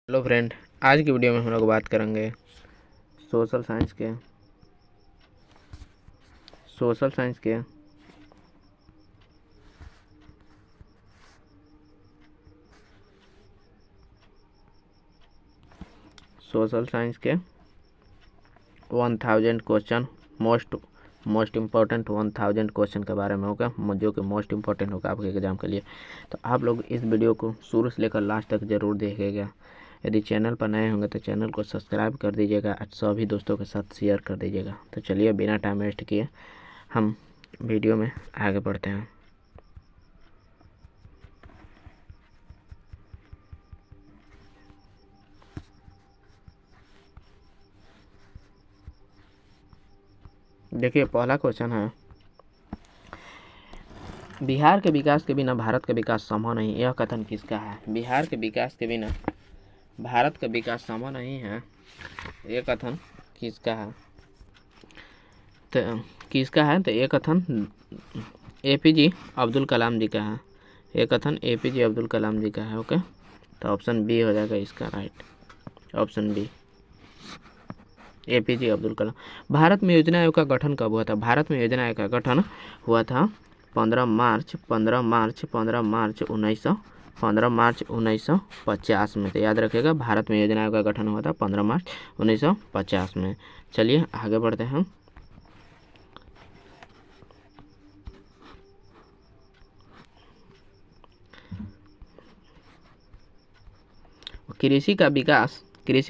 Hello friend, आज की video में हम लोग बात करेंगे सोशल साइंस के सोशल साइंस के सोशल साइंस के 1000 क्वेश्चन मोस्ट इम्पोर्टेंट 1000 क्वेश्चन के बारे में होगा, जो कि मोस्ट इम्पोर्टेंट होगा आपके एग्जाम के लिए। तो आप लोग इस वीडियो को शुरू से लेकर लास्ट तक ज़रूर देखिएगा। यदि चैनल पर नए होंगे तो चैनल को सब्सक्राइब कर दीजिएगा और सभी दोस्तों के साथ शेयर कर दीजिएगा। तो चलिए बिना टाइम वेस्ट किए हम वीडियो में आगे बढ़ते हैं। देखिए, पहला क्वेश्चन है, बिहार के विकास के बिना भारत का विकास संभव नहीं, यह कथन किसका है? बिहार के विकास के बिना भारत का विकास संभव नहीं है, यह कथन किसका है? तो यह कथन एपीजे अब्दुल कलाम जी का है। यह कथन एपीजे अब्दुल कलाम जी का है। ओके, तो ऑप्शन बी हो जाएगा इसका right, option B, APJ Abdul Kalam. Bharat में योजना आयोग का गठन कब हुआ था? भारत में योजना आयोग का गठन हुआ था 15 मार्च 1950 में। तो याद रखिएगा, भारत में योजना आयोग का गठन हुआ था 15 मार्च 1950 में। चलिए आगे बढ़ते हैं। कृषि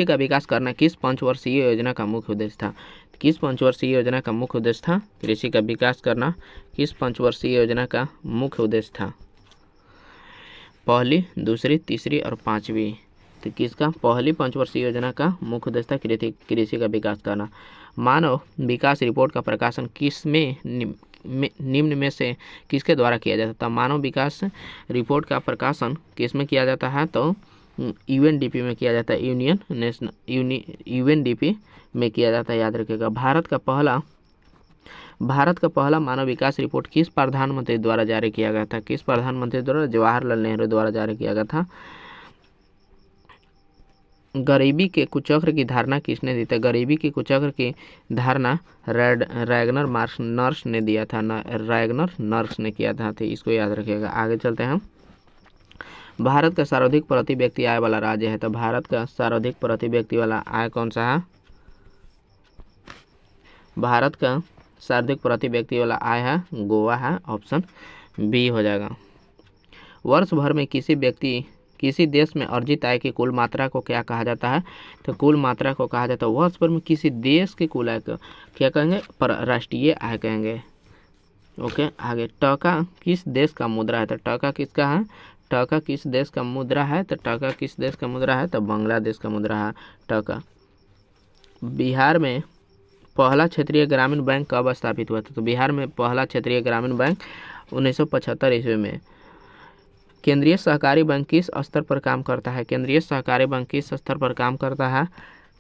का विकास करना किस पंचवर्षीय योजना का मुख्य उद्देश्य था? किस पंचवर्षीय योजना का मुख्य उद्देश्य था? कृषि का विकास करना किस पंचवर्षीय योजना का मुख्य उद्देश्य था? पहली, दूसरी, तीसरी और पांचवी। तो किसका पहली पंचवर्षीय योजना का मुख्य उद्देश्य था? कृषि का विकास करना। मानव विकास रिपोर्ट का प्रकाशन निम्न में से किसके द्वारा किया जाता था? मानव विकास रिपोर्ट का प्रकाशन किस में किया जाता है? तो यूएनडीपी में किया जाता है, यूएनडीपी में किया जाता है। याद रखिएगा, भारत का पहला मानव विकास रिपोर्ट किस प्रधानमंत्री द्वारा जारी किया गया था? किस प्रधानमंत्री द्वारा? जवाहरलाल नेहरू द्वारा जारी किया गया था। गरीबी के कुचक्र की धारणा किसने दी थी? गरीबी के कुचक्र की धारणा रैगनर नर्स ने दिया था, रैगनर नर्स ने किया था। तो इसको याद रखिएगा। आगे चलते हैं। भारत का सर्वाधिक प्रति व्यक्ति आय वाला राज्य है। तो भारत का सर्वाधिक प्रति व्यक्ति वाला आय कौन सा है? भारत का सर्वाधिक प्रति व्यक्ति वाला आय है गोवा है, ऑप्शन बी हो जाएगा। वर्ष भर में किसी देश में अर्जित आय की कुल मात्रा को क्या कहा जाता है? तो कुल मात्रा को कहा जाता है वर्ष भर में किसी देश की कुल आय को क्या कहेंगे? राष्ट्रीय आय कहेंगे। ओके, आगे, टका किस देश का मुद्रा है? तो टका किसका है? टका किस देश का मुद्रा है? तो टका किस देश का मुद्रा है? तो बांग्लादेश का मुद्रा है टका। बिहार में पहला क्षेत्रीय ग्रामीण बैंक कब स्थापित हुआ था? तो बिहार में पहला क्षेत्रीय ग्रामीण बैंक 1975 ईस्वी में। केंद्रीय सहकारी बैंक किस स्तर पर काम करता है? केंद्रीय सहकारी बैंक किस स्तर पर काम करता है?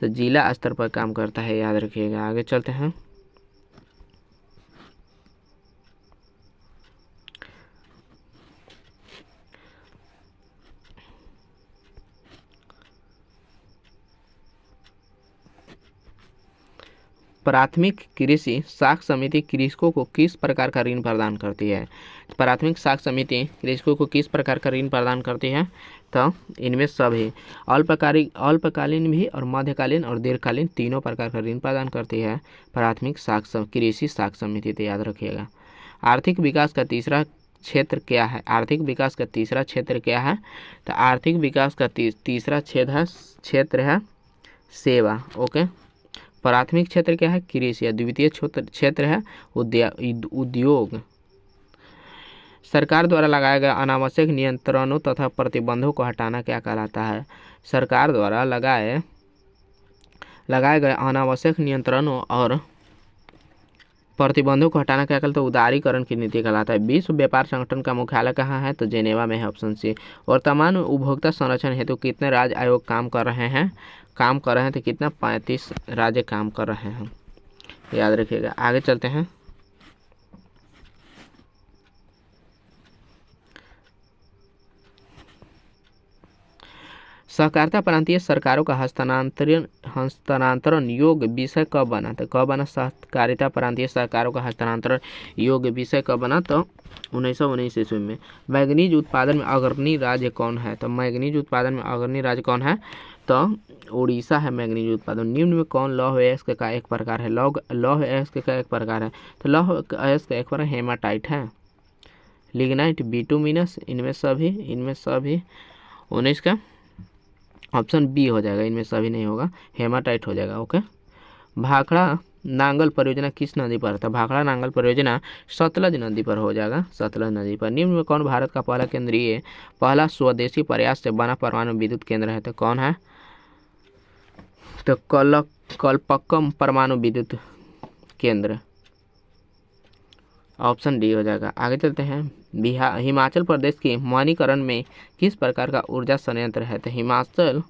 तो जिला स्तर पर काम करता है। याद रखिएगा। आगे चलते हैं। प्राथमिक कृषि साख समिति कृषकों को किस प्रकार का ऋण प्रदान करती है? प्राथमिक साख समिति कृषकों को किस प्रकार का ऋण प्रदान करती है? तो इनमें सभी अल्पकालीन भी और मध्यकालीन और दीर्घकालीन तीनों प्रकार का ऋण प्रदान करती है प्राथमिक कृषि साख समिति। तो याद रखिएगा। आर्थिक विकास का तीसरा क्षेत्र क्या है? आर्थिक विकास का तीसरा क्षेत्र क्या है? तो आर्थिक विकास का तीसरा क्षेत्र है सेवा। ओके, प्राथमिक क्षेत्र क्या है? कृषि। द्वितीय क्षेत्र है उद्योग। सरकार द्वारा लगाए गए अनावश्यक नियंत्रणों तथा प्रतिबंधों को हटाना क्या कहलाता है? सरकार द्वारा लगाए गए अनावश्यक नियंत्रणों और प्रतिबंधों को हटाना क्या कहलाता है? उदारीकरण की नीति कहलाता है। विश्व व्यापार संगठन का मुख्यालय कहाँ है? तो जेनेवा में है, ऑप्शन सी। वर्तमान उपभोक्ता संरक्षण हेतु कितने राज्य आयोग काम कर रहे हैं? तो कितना? 35 राज्य काम कर रहे हैं। याद रखिएगा। आगे चलते हैं। सहकारिता प्रांतीय सरकारों का हस्तांतरण योग्य विषय कब बना? तो कब बना सहकारिता प्रांतीय सरकारों का हस्तांतरण योग्य विषय कब बना? तो 1919 ईस्वी में। मैंगनीज उत्पादन में अग्रणी राज्य कौन है? तो मैंगनीज उत्पादन में अग्रणी राज्य कौन है? तो उड़ीसा है मैंगनीज उत्पादन। निम्न में कौन लौह अयस्क का एक प्रकार है? लौह अयस्क का एक प्रकार है, तो लौह अयस्क का एक प्रकार हेमाटाइट है। लिग्नाइट, बिटुमिनस, इनमें सभी 19 का ऑप्शन बी हो जाएगा, इनमें सभी नहीं होगा, हेमाटाइट हो जाएगा। ओके। भाखड़ा नांगल परियोजना किस नदी पर था? भाखड़ा नांगल परियोजना सतलज नदी पर हो जाएगा, सतलज नदी पर। निम्न में कौन भारत का पहला स्वदेशी प्रयास से बना परमाणु विद्युत केंद्र है? तो कौन है? तो कलपक्कम परमाणु विद्युत केंद्र, ऑप्शन डी हो जाएगा। आगे चलते हैं। हिमाचल प्रदेश के मणिकरण में किस प्रकार का ऊर्जा संयंत्र है? तो हिमाचल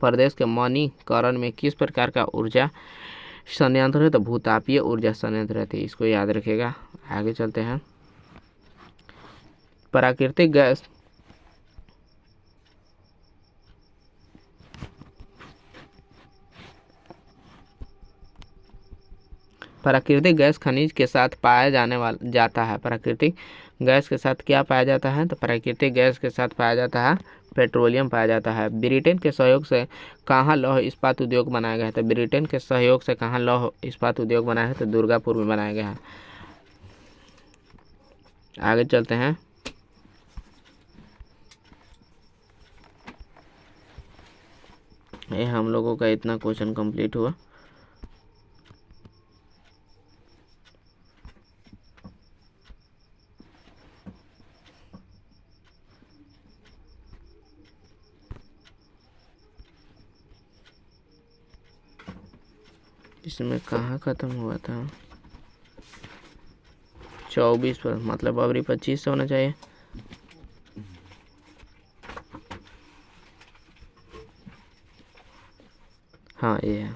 प्रदेश के मणिकरण में किस प्रकार का ऊर्जा संयंत्र है? तो भूतापीय ऊर्जा संयंत्र है, इसको याद रखिएगा। आगे चलते हैं। प्राकृतिक गैस खनिज के साथ पाया जाता है। प्राकृतिक गैस के साथ क्या पाया जाता है? तो प्राकृतिक गैस के साथ पाया जाता है पेट्रोलियम पाया जाता है। ब्रिटेन के सहयोग से कहाँ लौह इस्पात उद्योग बनाया गया है? तो ब्रिटेन के सहयोग से कहाँ लौह इस्पात उद्योग बनाया है? तो दुर्गापुर में बनाया गया है। आगे चलते हैं। ये हम लोगों का इतना क्वेश्चन कंप्लीट हुआ। इसमें कहाँ खत्म हुआ था? 24 पर, मतलब अबरी 25 से होना चाहिए। हाँ ये है।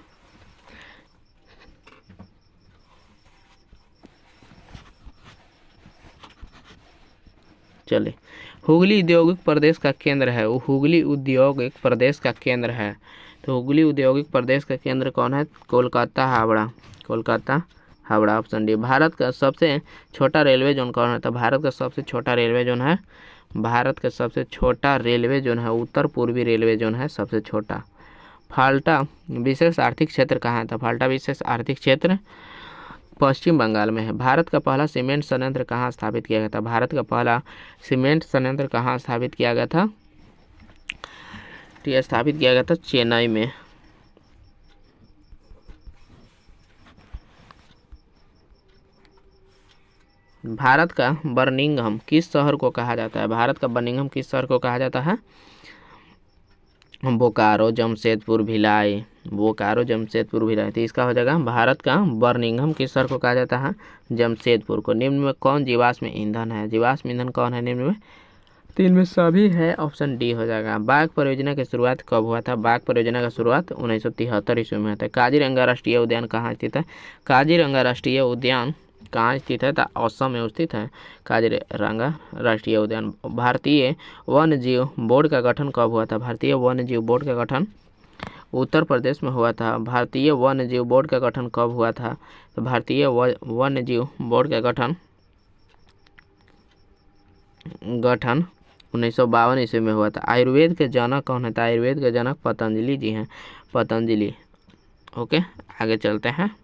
चलिए, हुगली औद्योगिक प्रदेश का केंद्र है। वो हुगली औद्योगिक प्रदेश का केंद्र है। तो हुगली औद्योगिक प्रदेश का केंद्र कौन है? Kolkata Howrah, Kolkata Howrah, option D. भारत का सबसे छोटा रेलवे जोन कौन है? तो भारत का सबसे छोटा रेलवे जोन है, भारत का सबसे छोटा रेलवे जोन है उत्तर पूर्वी रेलवे जोन है सबसे छोटा। फाल्टा विशेष आर्थिक क्षेत्र कहाँ है? तो फाल्टा विशेष आर्थिक क्षेत्र पश्चिम बंगाल में है। भारत का पहला सीमेंट संयंत्र कहाँ स्थापित किया गया था? भारत का पहला सीमेंट संयंत्र कहाँ स्थापित किया गया था? तो स्थापित किया गया था चेन्नई में। भारत का बर्मिंघम किस शहर को कहा जाता है? भारत का बर्मिंघम किस शहर को कहा जाता है? बोकारो, जमशेदपुर, भिलाई, बोकारो, जमशेदपुर, भिलाई। तो इसका हो जाएगा भारत का बर्मिंघम किस शहर को कहा जाता है? जमशेदपुर को। निम्न में कौन जीवाश्म ईंधन है? जीवाश्म ईंधन कौन है निम्न में? तीन में सभी है, ऑप्शन डी हो जाएगा। बाघ परियोजना की शुरुआत कब हुआ था? बाघ परियोजना का शुरुआत 1973 ईस्वी में हुआ था। काजीरंगा राष्ट्रीय उद्यान कहाँ स्थित है? काजीरंगा राष्ट्रीय उद्यान कहाँ स्थित है? तो असम में स्थित है काजीरंगा राष्ट्रीय उद्यान। भारतीय वन्य जीव बोर्ड का गठन कब हुआ था? भारतीय वन्य जीव बोर्ड का गठन उत्तर प्रदेश में हुआ था। भारतीय वन्य जीव बोर्ड का गठन कब हुआ था? तो भारतीय वन्य जीव बोर्ड का गठन 1952 ईस्वी में हुआ था। आयुर्वेद के जनक कौन है? तो आयुर्वेद के जनक पतंजलि जी हैं, पतंजलि। ओके, आगे चलते हैं।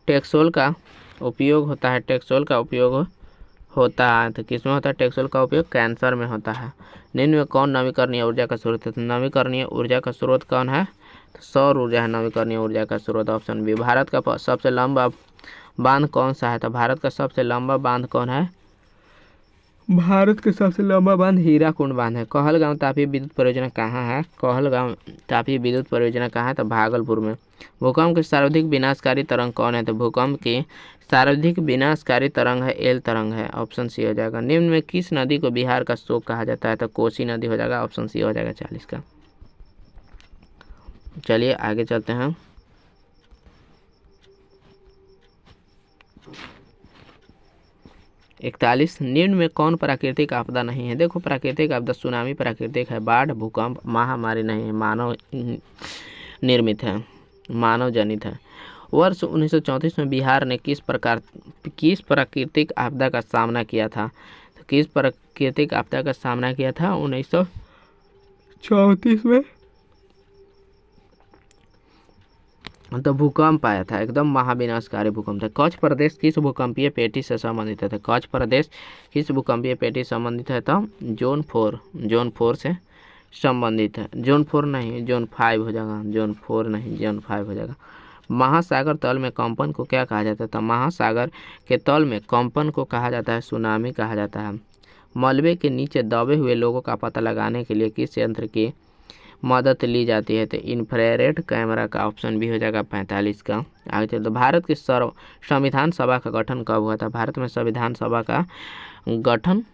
टेक्सोल का उपयोग होता है, टेक्सोल का उपयोग होता है तो किसमें होता है? टेक्सोल का उपयोग कैंसर में होता है। निम्न में कौन नवीकरणीय ऊर्जा का स्रोत है? तो नवीकरणीय ऊर्जा का स्रोत कौन है? तो सौर ऊर्जा है नवीकरणीय ऊर्जा का स्रोत, ऑप्शन बी। भारत का सबसे लंबा बांध कौन सा है? तो भारत का सबसे लंबा बांध कौन है? भारत का सबसे लंबा बांध हीराकुंड बांध है। कहलगांव तापीय विद्युत परियोजना कहाँ है? कहलगांव तापीय विद्युत परियोजना कहाँ है? तो भागलपुर में। भूकंप की सर्वाधिक विनाशकारी तरंग कौन है? तो भूकंप की सर्वाधिक विनाशकारी तरंग है एल तरंग है, ऑप्शन सी हो जाएगा। निम्न में किस नदी को बिहार का शोक कहा जाता है? तो कोसी नदी हो जाएगा, ऑप्शन सी हो जाएगा 40 का। चलिए आगे चलते हैं। 41 निम्न में कौन प्राकृतिक आपदा नहीं है? देखो प्राकृतिक आपदा सुनामी प्राकृतिक है, बाढ़ भूकंप महामारी नहीं है, मानव निर्मित है, मानव जनित है। वर्ष 1934 में बिहार ने किस प्राकृतिक आपदा का सामना किया था? तो किस प्राकृतिक आपदा का सामना किया था 1934 में? तो भूकंप आया था, एकदम महाविनाशकारी भूकंप था। कच्छ प्रदेश किस भूकंपीय पेटी से संबंधित है? तो कच्छ प्रदेश किस भूकंपीय पेटी से संबंधित है? तो जोन 4 से संबंधित है। जोन 4 नहीं, जोन 5 हो जाएगा, जोन 4 नहीं, जोन 5 हो जाएगा। महासागर तल में कंपन को क्या कहा जाता है? तो महासागर के तल में कंपन को कहा जाता है सुनामी कहा जाता है। मलबे के नीचे दबे हुए लोगों का पता लगाने के लिए किस यंत्र की मदद ली जाती है? तो इंफ्रारेड कैमरा का ऑप्शन भी हो जाएगा 45 का। आगे चलते भारत की संविधान सभा का गठन कब हुआ था? भारत में संविधान सभा का गठन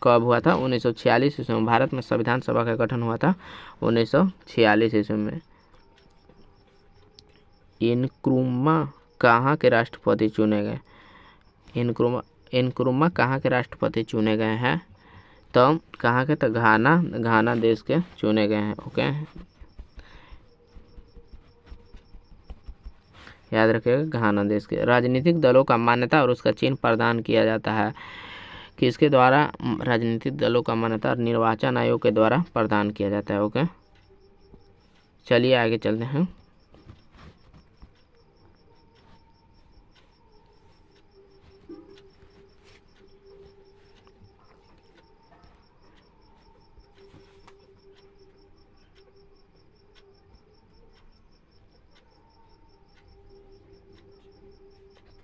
कब हुआ था? 1946 ईस्वी में भारत में संविधान सभा का गठन हुआ था 1946 ईस्वी में। इनक्रुमा कहाँ के राष्ट्रपति चुने गए? इनक्रुमा कहाँ के राष्ट्रपति चुने गए हैं? तो कहाँ के? तो घाना देश के चुने गए हैं। ओके, याद रखिएगा घाना देश के। राजनीतिक दलों का मान्यता और उसका चिन्ह प्रदान किया जाता है किसके द्वारा? राजनीतिक दलों का मान्यता निर्वाचन आयोग के द्वारा प्रदान किया जाता है। ओके, चलिए आगे चलते हैं।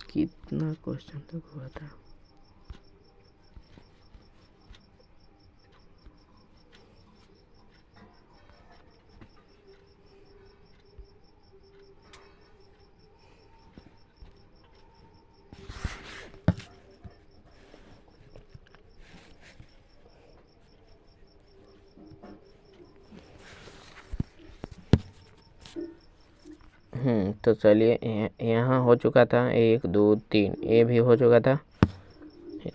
कितना क्वेश्चन तक हुआ था? तो चलिए यहाँ हो चुका था 1 2 3, ये भी हो चुका था,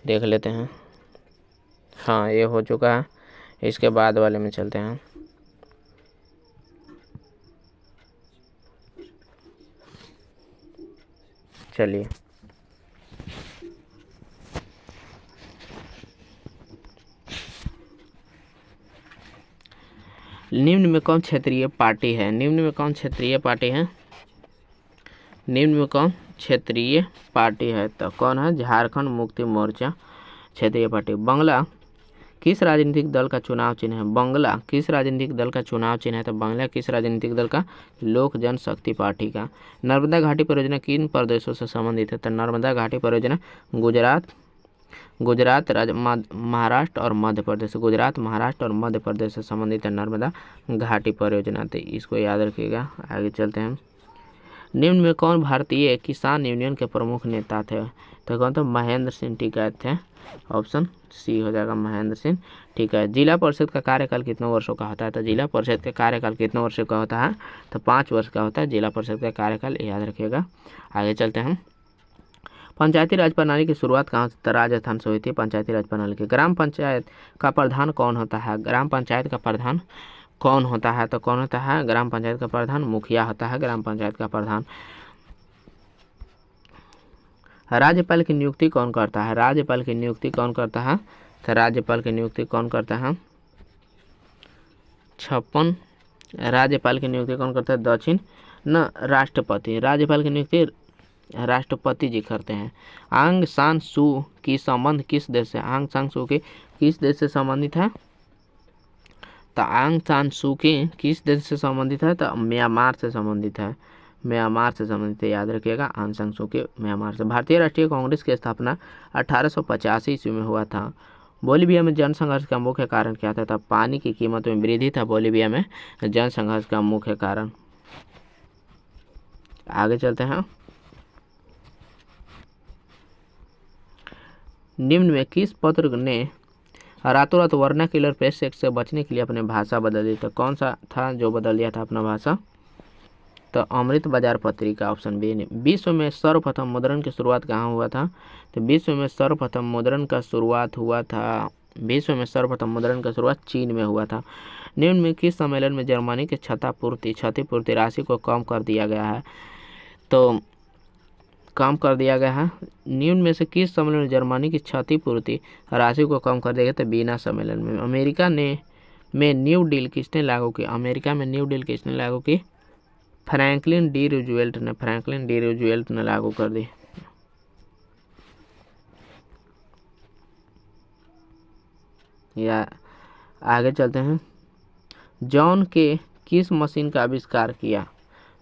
देख लेते हैं। हाँ, ये हो चुका है। इसके बाद वाले में चलते हैं। चलिए, निम्न में कौन क्षेत्रीय पार्टी है? निम्न में कौन क्षेत्रीय पार्टी है? निम्न में कौन क्षेत्रीय पार्टी है? तो कौन है? झारखंड मुक्ति मोर्चा क्षेत्रीय पार्टी। बंगला किस राजनीतिक दल का चुनाव चिन्ह है? बंगला किस राजनीतिक दल का चुनाव चिन्ह है? तो बंगला किस राजनीतिक दल का? लोक जनशक्ति पार्टी का। नर्मदा घाटी परियोजना किन प्रदेशों से संबंधित है? तो नर्मदा घाटी परियोजना गुजरात महाराष्ट्र और मध्य प्रदेश, गुजरात महाराष्ट्र और मध्य प्रदेश से संबंधित है नर्मदा घाटी परियोजना। तो इसको याद रखिएगा। आगे चलते हैं। निम्न में कौन भारतीय किसान यूनियन के प्रमुख नेता थे? तो कौन? तो महेंद्र सिंह टिकैत थे। ऑप्शन सी हो जाएगा, महेंद्र सिंह टिकैत। जिला परिषद का कार्यकाल कितने वर्षों का होता है? तो जिला परिषद का कार्यकाल कितने वर्षों का होता है? तो 5 वर्ष का होता है जिला परिषद का कार्यकाल, याद रखिएगा। आगे चलते हैं। पंचायती राज प्रणाली की शुरुआत कहाँ से? तो राजस्थान से हुई थी पंचायती राज प्रणाली की। ग्राम पंचायत का प्रधान कौन होता है? ग्राम पंचायत का प्रधान कौन होता है? तो कौन होता है ग्राम पंचायत का प्रधान? मुखिया होता है ग्राम पंचायत का प्रधान। राज्यपाल की नियुक्ति कौन करता है? राज्यपाल की नियुक्ति कौन करता है? तो राज्यपाल की नियुक्ति कौन करता है? 56 राज्यपाल की नियुक्ति कौन करता है? दक्षिण न राष्ट्रपति। राज्यपाल की नियुक्ति राष्ट्रपति जी करते हैं। आंग सान सू की संबंध किस देश से? आंग सान सू की किस देश से संबंधित है? तो आंग सान सू की किस देश से संबंधित है? तो म्यांमार से संबंधित है, म्यांमार से संबंधित है, याद रखिएगा। आंग सान सू की म्यांमार से। भारतीय राष्ट्रीय कांग्रेस की स्थापना 1885 ईस्वी में हुआ था। बोलीविया में जनसंघर्ष का मुख्य कारण क्या था? तब पानी की कीमत में वृद्धि था बोलीविया में जनसंघर्ष का मुख्य कारण। आगे चलते हैं। निम्न में किस पत्र ने रातों रात वर्नाक्युलर प्रेस एक्ट से बचने के लिए अपनी भाषा बदल दी? तो कौन सा था जो बदल दिया था अपना भाषा? तो अमृत बाजार पत्रिका ऑप्शन बी। विश्व में सर्वप्रथम मुद्रण की शुरुआत कहाँ हुआ था? तो विश्व में सर्वप्रथम मुद्रण का शुरुआत हुआ था, विश्व में सर्वप्रथम मुद्रण का शुरुआत चीन में हुआ था। निम्न में किस सम्मेलन में जर्मनी के क्षतिपूर्ति राशि को कम कर दिया गया है? तो कम कर दिया गया है। निम्न में से किस सम्मेलन में जर्मनी की क्षतिपूर्ति राशि को कम कर दिया गया? तो वीना सम्मेलन में। अमेरिका में न्यू डील किसने लागू की? अमेरिका में न्यू डील किसने लागू की? फ्रैंकलिन डी रूजवेल्ट ने लागू कर दी। या आगे चलते हैं। जॉन के किस मशीन का आविष्कार किया?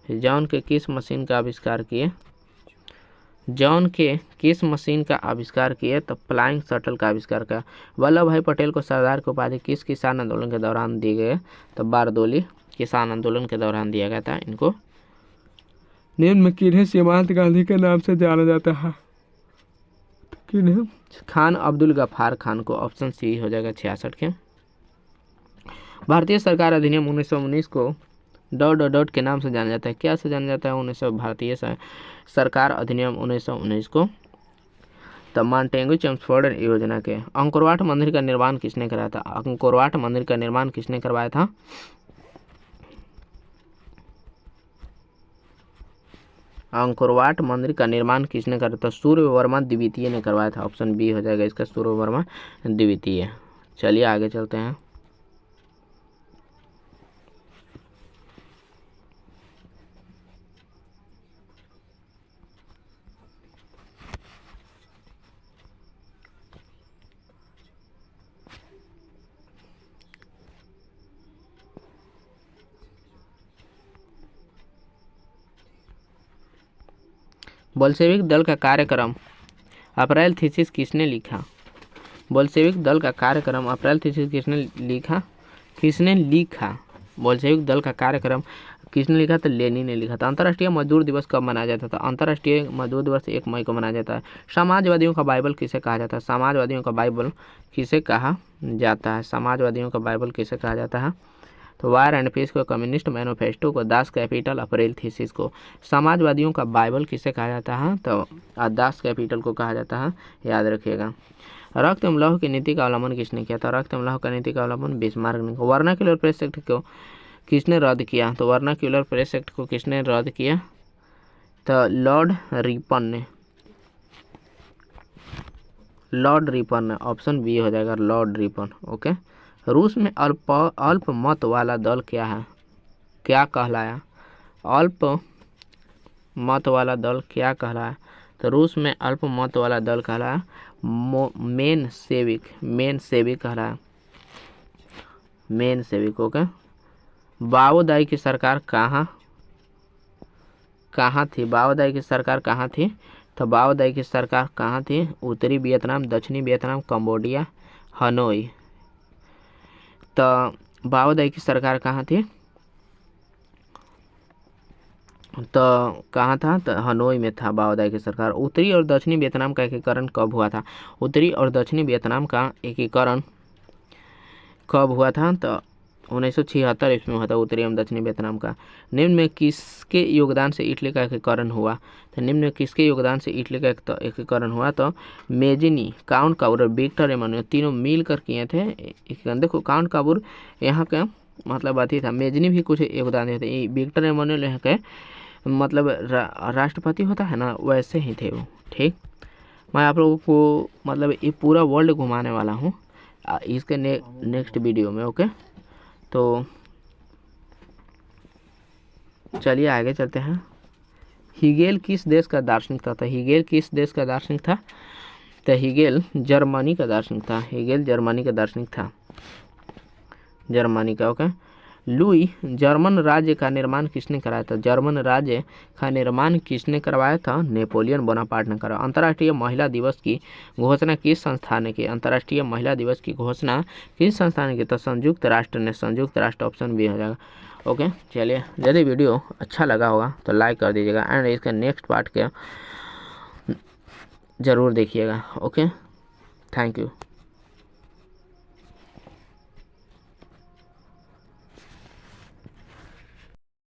जॉन के किस मशीन का आविष्कार किए? जॉन के किस मशीन का आविष्कार किए? तो फ्लाइंग शटल का आविष्कार किया। वल्लभ भाई पटेल को सरदार की उपाधि किस किसान आंदोलन के दौरान दी गई? तो बारदोली किसान आंदोलन के दौरान दिया गया था इनको। निम्न में किन्हें सीमांत गांधी के नाम से जाना जाता है? किन्हें? खान अब्दुल गफ्फार खान को। ऑप्शन सी हो जाएगा 66 के। भारतीय सरकार अधिनियम 1919 को ... के नाम से जाना जाता है। क्या से जाना जाता है? भारतीय सरकार अधिनियम 1919 को। तो मांटेगू चेम्सफोर्ड योजना के। अंकोरवाट मंदिर का निर्माण किसने कराया था? अंकोरवाट मंदिर का निर्माण किसने करवाया था? अंकोरवाट मंदिर का निर्माण किसने करा था? सूर्यवर्मा द्वितीय ने करवाया था। ऑप्शन बी हो जाएगा इसका, सूर्यवर्मा द्वितीय। चलिए आगे चलते हैं। बोल्शेविक दल का कार्यक्रम अप्रैल थीसिस किसने लिखा? बोल्शेविक दल का कार्यक्रम अप्रैल थीसिस किसने लिखा? बोल्शेविक दल का कार्यक्रम किसने लिखा? तो लेनिन ने लिखा था। अंतर्राष्ट्रीय मजदूर दिवस कब मनाया जाता था? अंतर्राष्ट्रीय मजदूर दिवस 1 मई को मनाया जाता है। समाजवादियों का बाइबल किसे कहा जाता है? समाजवादियों का बाइबल किसे कहा जाता है? समाजवादियों का बाइबल किसे कहा जाता है? तो वार एंड पीस को, कम्युनिस्ट मैनिफेस्टो को, दास कैपिटल, अप्रैल थीसिस को। समाजवादियों का बाइबल किसे कहा जाता है? तो दास कैपिटल को कहा जाता है, याद रखिएगा। रक्त एवं लौह की नीति का अवलंबन किसने किया था? रक्त एवं लौह की नीति का अवलंबन बिस्मार्क ने। वर्नाक्युलर प्रेस एक्ट को किसने रद्द किया? तो वर्नाक्युलर प्रेस एक्ट को किसने रद्द किया? तो लॉर्ड रिपन ने। ऑप्शन बी हो जाएगा, लॉर्ड रिपन। ओके। रूस में अल्प मत वाला दल क्या है? क्या कहलाया? अल्प मत वाला दल क्या कहलाया? तो रूस में अल्प मत वाला दल कहलाया मेन सेविक कहलाया, मेन सेविक। ओके। बाओदाई की सरकार कहाँ थी? बाओदाई की सरकार कहाँ थी? तो बाओदाई की सरकार कहाँ थी? उत्तरी वियतनाम, दक्षिणी वियतनाम, कंबोडिया, हनोई। तो बाओदाई की सरकार कहाँ थी? तो कहाँ था? तो हनोई में था बाओदाई की सरकार। उत्तरी और दक्षिणी वियतनाम का एकीकरण कब हुआ था? उत्तरी और दक्षिणी वियतनाम का एकीकरण कब हुआ था? तो 1976 ईस्वी में हुआ था, उत्तरी एवं दक्षिणी वियतनाम का। निम्न में किसके योगदान से इटली का एकीकरण हुआ? तो निम्न में किसके योगदान से इटली का एकीकरण हुआ? तो मेजिनी, काउंट काबूर और विक्टर एमानुएल तीनों मिलकर किए थे एकीकरण। देखो काउंट काबूर यहाँ का मतलब अति था, मेजिनी भी कुछ योगदान दिए थे। विक्टर एमानुएल यहाँ के मतलब राष्ट्रपति होता है ना, वैसे ही थे वो। ठीक। मैं आप लोगों को मतलब ये पूरा वर्ल्ड घुमाने वाला हूँ इसके नेक्स्ट वीडियो में। ओके। तो चलिए आगे चलते हैं। हीगेल किस देश का दार्शनिक था? हीगेल किस देश का दार्शनिक था? तो हीगेल जर्मनी का दार्शनिक था। हीगेल जर्मनी का दार्शनिक था, जर्मनी का। ओके। लुई जर्मन राज्य का निर्माण किसने कराया था? जर्मन राज्य का निर्माण किसने करवाया था? नेपोलियन बोनापार्ट ने करा। अंतर्राष्ट्रीय महिला दिवस की घोषणा किस संस्था ने की? अंतर्राष्ट्रीय महिला दिवस की घोषणा किस संस्था ने की? तो संयुक्त राष्ट्र ने। संयुक्त राष्ट्र ऑप्शन बी हो जाएगा। ओके। चलिए, यदि वीडियो अच्छा लगा होगा तो लाइक कर दीजिएगा एंड इसका नेक्स्ट पार्ट के जरूर देखिएगा। Okay, thank you.